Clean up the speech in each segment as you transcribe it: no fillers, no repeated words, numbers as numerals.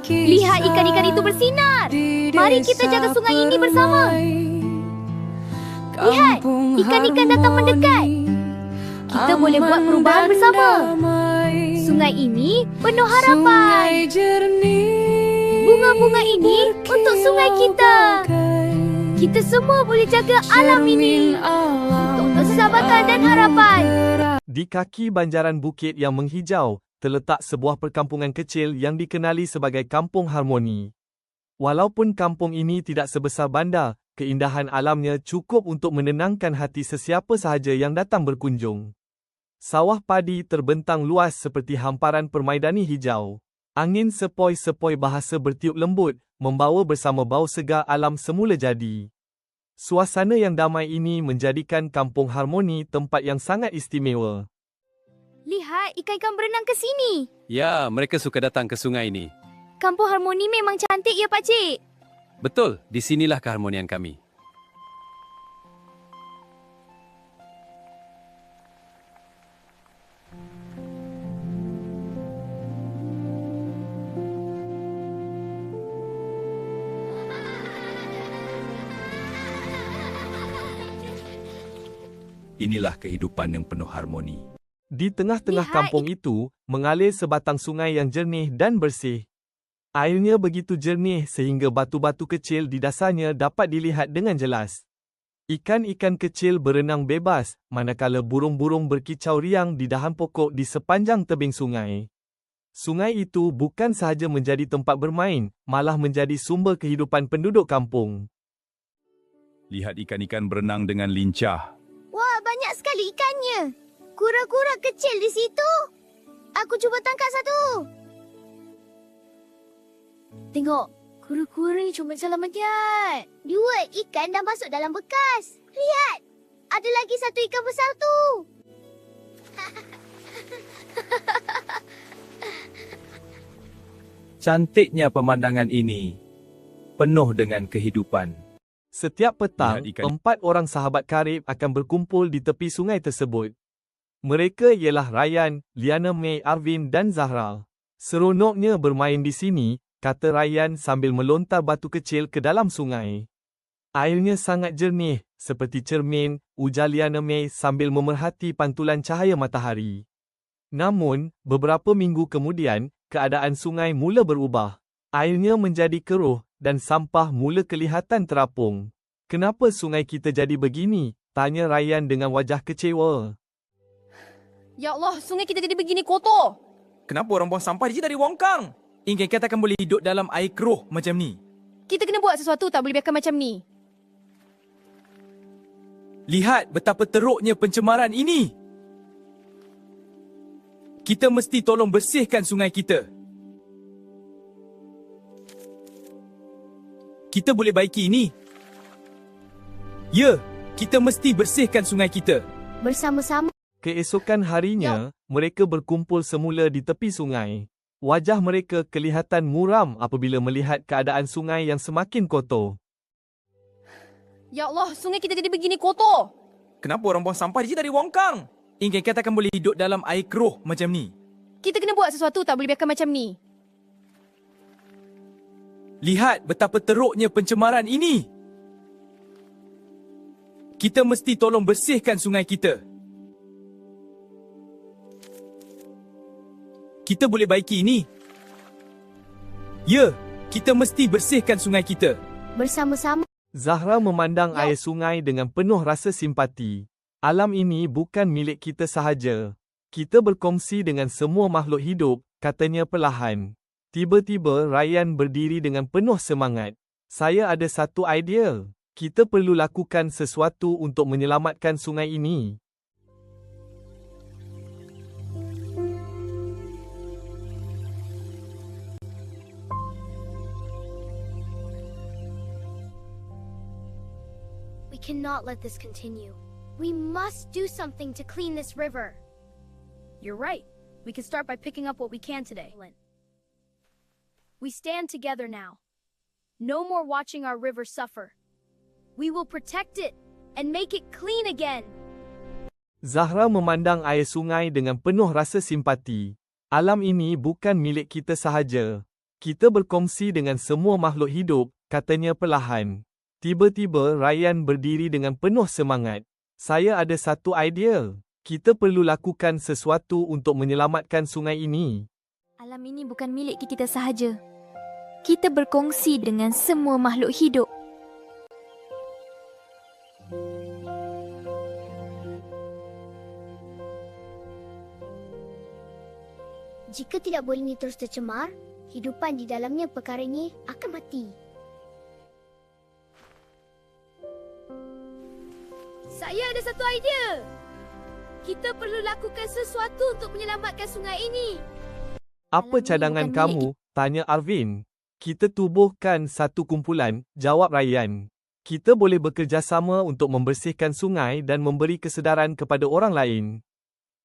Lihat ikan-ikan itu bersinar. Mari kita jaga sungai ini bersama. Lihat, ikan-ikan datang mendekat. Kita boleh buat perubahan bersama. Sungai ini penuh harapan. Bunga-bunga ini untuk sungai kita. Kita semua boleh jaga alam ini untuk keselamatan dan harapan. Di kaki banjaran bukit yang menghijau, terletak sebuah perkampungan kecil yang dikenali sebagai Kampung Harmoni. Walaupun kampung ini tidak sebesar bandar, keindahan alamnya cukup untuk menenangkan hati sesiapa sahaja yang datang berkunjung. Sawah padi terbentang luas seperti hamparan permaidani hijau. Angin sepoi-sepoi bahasa bertiup lembut, membawa bersama bau segar alam semula jadi. Suasana yang damai ini menjadikan Kampung Harmoni tempat yang sangat istimewa. Lihat, ikan-ikan berenang ke sini. Ya, mereka suka datang ke sungai ini. Kampung Harmoni memang cantik ya, Pakcik? Betul, di sinilah keharmonian kami. Inilah kehidupan yang penuh harmoni. Di tengah-tengah Lihat. kampung itu, mengalir sebatang sungai yang jernih dan bersih. Airnya begitu jernih sehingga batu-batu kecil di dasarnya dapat dilihat dengan jelas. Ikan-ikan kecil berenang bebas, manakala burung-burung berkicau riang di dahan pokok di sepanjang tebing sungai. Sungai itu bukan sahaja menjadi tempat bermain, malah menjadi sumber kehidupan penduduk kampung. Lihat ikan-ikan berenang dengan lincah. Wah, banyak sekali ikannya. Kura-kura kecil di situ. Aku cuba tangkap satu. Tengok, kura-kura ni comel selamat. Dua ikan dah masuk dalam bekas. Lihat, ada lagi satu ikan besar tu. Cantiknya pemandangan ini, penuh dengan kehidupan. Setiap petang, Lihat ikan. 4 orang sahabat karib akan berkumpul di tepi sungai tersebut. Mereka ialah Ryan, Liana May, Arvin dan Zahra. Seronoknya bermain di sini, kata Ryan sambil melontar batu kecil ke dalam sungai. Airnya sangat jernih, seperti cermin, ujar Liana May sambil memerhati pantulan cahaya matahari. Namun, beberapa minggu kemudian, keadaan sungai mula berubah. Airnya menjadi keruh dan sampah mula kelihatan terapung. Kenapa sungai kita jadi begini? Tanya Ryan dengan wajah kecewa. Ya Allah, sungai kita jadi begini kotor. Kenapa orang buang sampah di sini dari Wongkang? Ingin katakan boleh hidup dalam air keruh macam ni? Kita kena buat sesuatu, tak boleh biarkan macam ni. Lihat betapa teruknya pencemaran ini. Kita mesti tolong bersihkan sungai kita. Kita boleh baiki ini. Ya, kita mesti bersihkan sungai kita. Bersama-sama. Keesokan harinya, mereka berkumpul semula di tepi sungai. Wajah mereka kelihatan muram apabila melihat keadaan sungai yang semakin kotor. Ya Allah, sungai kita jadi begini kotor. Kenapa orang buang sampah di sini dari Wongkang? Ingin katakan boleh hidup dalam air keruh macam ni? Kita kena buat sesuatu, tak boleh biarkan macam ni. Lihat betapa teruknya pencemaran ini. Kita mesti tolong bersihkan sungai kita. Kita boleh baiki ini. Ya, kita mesti bersihkan sungai kita. Bersama-sama. Zahra memandang air sungai dengan penuh rasa simpati. Alam ini bukan milik kita sahaja. Kita berkongsi dengan semua makhluk hidup, katanya perlahan. Tiba-tiba Ryan berdiri dengan penuh semangat. Saya ada satu idea. Kita perlu lakukan sesuatu untuk menyelamatkan sungai ini. We cannot let this continue. We must do something to clean this river. You're right. We can start by picking up what we can today. We stand together now. No more watching our river suffer. We will protect it and make it clean again. Zahra memandang air sungai dengan penuh rasa simpati. Alam ini bukan milik kita sahaja. Kita berkongsi dengan semua makhluk hidup, katanya perlahan. Tiba-tiba Ryan berdiri dengan penuh semangat. Saya ada satu idea. Kita perlu lakukan sesuatu untuk menyelamatkan sungai ini. Alam ini bukan milik kita sahaja. Kita berkongsi dengan semua makhluk hidup. Jika tidak boleh ini terus tercemar, hidupan di dalamnya perkara ini akan mati. Saya ada satu idea. Kita perlu lakukan sesuatu untuk menyelamatkan sungai ini. Apa Alam ini cadangan bukan kamu? Tanya Arvin. Kita tubuhkan satu kumpulan, jawab Ryan. Kita boleh bekerjasama untuk membersihkan sungai dan memberi kesedaran kepada orang lain.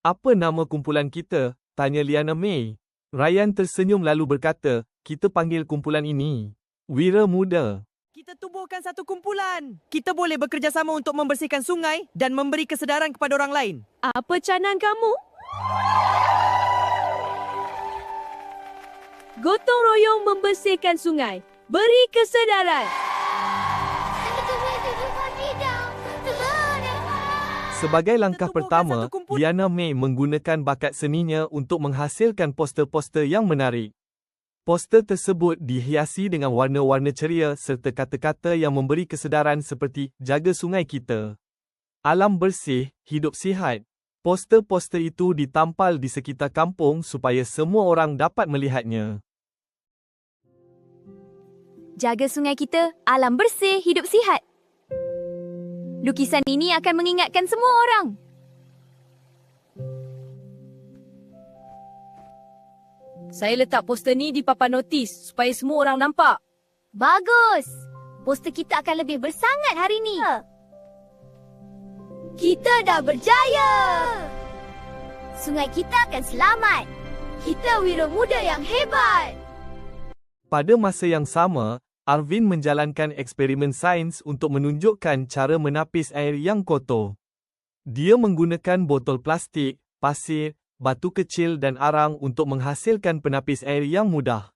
Apa nama kumpulan kita? Tanya Liana May. Ryan tersenyum lalu berkata, kita panggil kumpulan ini Wira Muda. Kita tubuhkan satu kumpulan. Kita boleh bekerjasama untuk membersihkan sungai dan memberi kesedaran kepada orang lain. Apa cadangan kamu? Gotong royong membersihkan sungai. Beri kesedaran. Sebagai langkah tubuhkan pertama, satu kumpulan. Liana May menggunakan bakat seninya untuk menghasilkan poster-poster yang menarik. Poster tersebut dihiasi dengan warna-warna ceria serta kata-kata yang memberi kesedaran seperti jaga sungai kita, alam bersih, hidup sihat. Poster-poster itu ditampal di sekitar kampung supaya semua orang dapat melihatnya. Jaga sungai kita, alam bersih, hidup sihat. Lukisan ini akan mengingatkan semua orang. Saya letak poster ni di papan notis supaya semua orang nampak. Bagus. Poster kita akan lebih bersangat hari ini. Kita dah berjaya. Sungai kita akan selamat. Kita wira muda yang hebat. Pada masa yang sama, Arvin menjalankan eksperimen sains untuk menunjukkan cara menapis air yang kotor. Dia menggunakan botol plastik, pasir, batu kecil dan arang untuk menghasilkan penapis air yang mudah.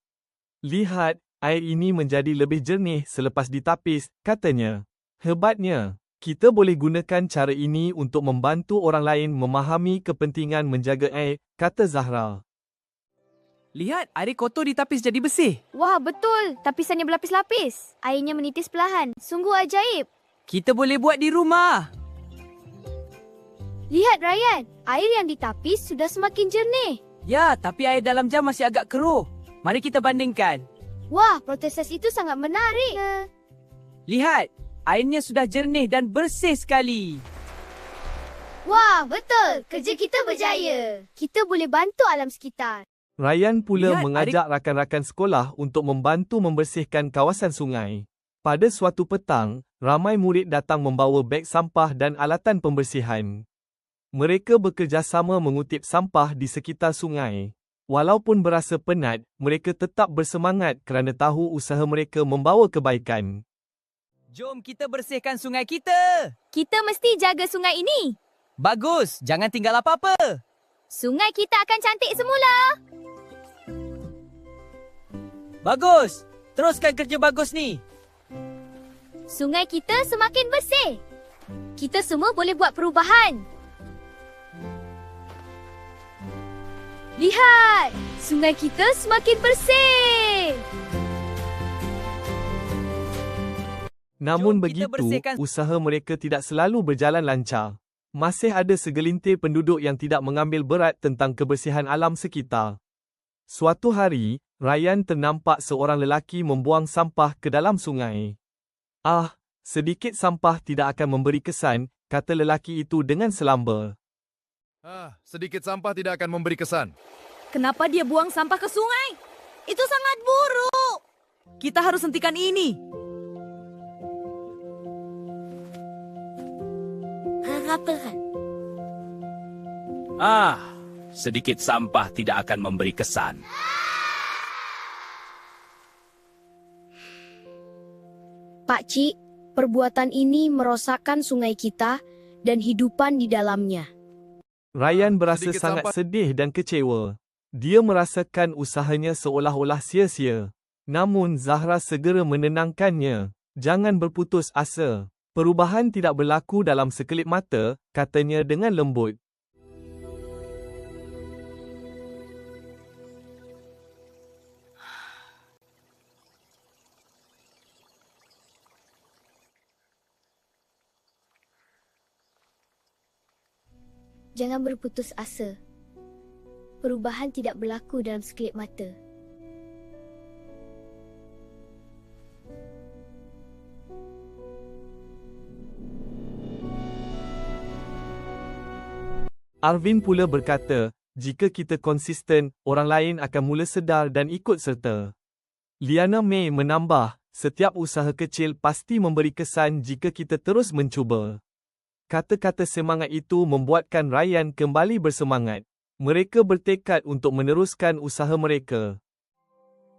Lihat, air ini menjadi lebih jernih selepas ditapis, katanya. Hebatnya, kita boleh gunakan cara ini untuk membantu orang lain memahami kepentingan menjaga air, kata Zahra. Lihat, air kotor ditapis jadi bersih. Wah, betul. Tapisannya berlapis-lapis. Airnya menitis perlahan. Sungguh ajaib. Kita boleh buat di rumah. Lihat Ryan, air yang ditapis sudah semakin jernih. Ya, tapi air dalam jam masih agak keruh. Mari kita bandingkan. Wah, proses itu sangat menarik. Lihat, airnya sudah jernih dan bersih sekali. Wah, betul. Kerja kita berjaya. Kita boleh bantu alam sekitar. Ryan pula Lihat, mengajak rakan-rakan sekolah untuk membantu membersihkan kawasan sungai. Pada suatu petang, ramai murid datang membawa beg sampah dan alatan pembersihan. Mereka bekerjasama mengutip sampah di sekitar sungai. Walaupun berasa penat, mereka tetap bersemangat kerana tahu usaha mereka membawa kebaikan. Jom kita bersihkan sungai kita. Kita mesti jaga sungai ini. Bagus, jangan tinggal apa-apa. Sungai kita akan cantik semula. Bagus, teruskan kerja bagus ni. Sungai kita semakin bersih. Kita semua boleh buat perubahan. Lihat, sungai kita semakin bersih. Namun Jom kita begitu, bersihkan- usaha mereka tidak selalu berjalan lancar. Masih ada segelintir penduduk yang tidak mengambil berat tentang kebersihan alam sekitar. Suatu hari, Ryan ternampak seorang lelaki membuang sampah ke dalam sungai. Ah, sedikit sampah tidak akan memberi kesan, kata lelaki itu dengan selamba. Sedikit sampah tidak akan memberi kesan. Kenapa dia buang sampah ke sungai? Itu sangat buruk. Kita harus hentikan ini. Sedikit sampah tidak akan memberi kesan. Pak Cik, perbuatan ini merosakkan sungai kita dan hidupan di dalamnya. Ryan berasa sedikit sangat sampah. sedih dan kecewa. Dia merasakan usahanya seolah-olah sia-sia. Namun Zahra segera menenangkannya. Jangan berputus asa. Perubahan tidak berlaku dalam sekelip mata, katanya dengan lembut. Jangan berputus asa. Perubahan tidak berlaku dalam sekelip mata. Arvin pula berkata, jika kita konsisten, orang lain akan mula sedar dan ikut serta. Liana May menambah, setiap usaha kecil pasti memberi kesan jika kita terus mencuba. Kata-kata semangat itu membuatkan Ryan kembali bersemangat. Mereka bertekad untuk meneruskan usaha mereka.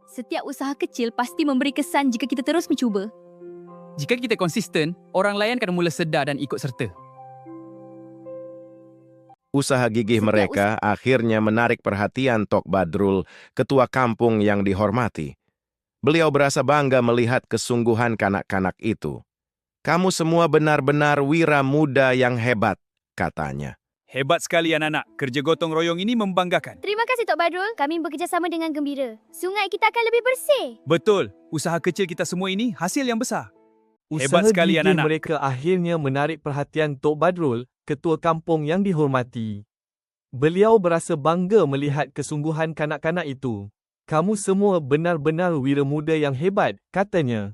Setiap usaha kecil pasti memberi kesan jika kita terus mencuba. Jika kita konsisten, orang lain akan mula sedar dan ikut serta. Usaha gigih mereka akhirnya menarik perhatian Tok Badrul, ketua kampung yang dihormati. Beliau berasa bangga melihat kesungguhan kanak-kanak itu. Kamu semua benar-benar wira muda yang hebat, katanya. Hebat sekali anak-anak. Kerja gotong royong ini membanggakan. Terima kasih Tok Badrul. Kami bekerjasama dengan gembira. Sungai kita akan lebih bersih. Betul. Usaha kecil kita semua ini hasil yang besar. Usaha Hebat sekali gigih anak-anak. mereka akhirnya menarik perhatian Tok Badrul, ketua kampung yang dihormati. Beliau berasa bangga melihat kesungguhan kanak-kanak itu. Kamu semua benar-benar wira muda yang hebat, katanya.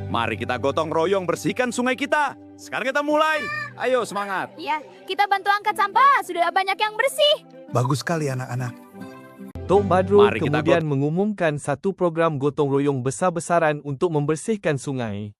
Mari kita gotong royong bersihkan sungai kita. Sekarang kita mulai. Ayo semangat. Ya, kita bantu angkat sampah. Sudah banyak yang bersih. Bagus sekali anak-anak. Tok Badrul Mari kita kemudian mengumumkan satu program gotong royong besar-besaran untuk membersihkan sungai.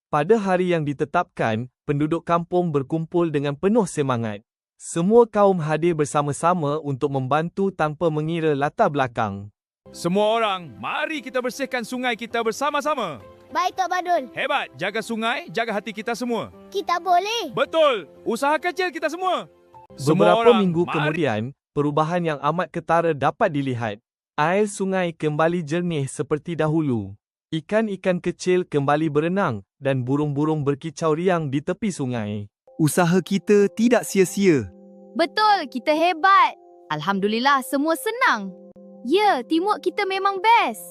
Pada hari yang ditetapkan, penduduk kampung berkumpul dengan penuh semangat. Semua kaum hadir bersama-sama untuk membantu tanpa mengira latar belakang. Semua orang, mari kita bersihkan sungai kita bersama-sama. Baik Tok Badrul. Hebat, jaga sungai, jaga hati kita semua. Kita boleh. Betul, usaha kecil kita semua. Beberapa minggu kemudian, perubahan yang amat ketara dapat dilihat. Air sungai kembali jernih seperti dahulu. Ikan-ikan kecil kembali berenang dan burung-burung berkicau riang di tepi sungai. Usaha kita tidak sia-sia. Betul, kita hebat. Alhamdulillah, semua senang. Ya, teamwork kita memang best.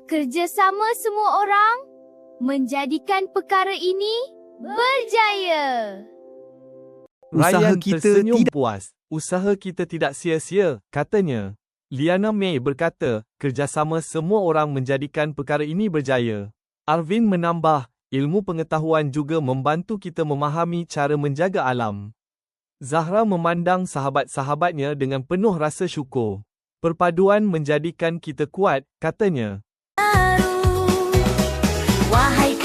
Kerjasama semua orang menjadikan perkara ini berjaya. Usaha Ryan kita tersenyum tidak- puas. Usaha kita tidak sia-sia, katanya. Liana May berkata, kerjasama semua orang menjadikan perkara ini berjaya. Arvin menambah, ilmu pengetahuan juga membantu kita memahami cara menjaga alam. Zahra memandang sahabat-sahabatnya dengan penuh rasa syukur. Perpaduan menjadikan kita kuat, katanya. Wahai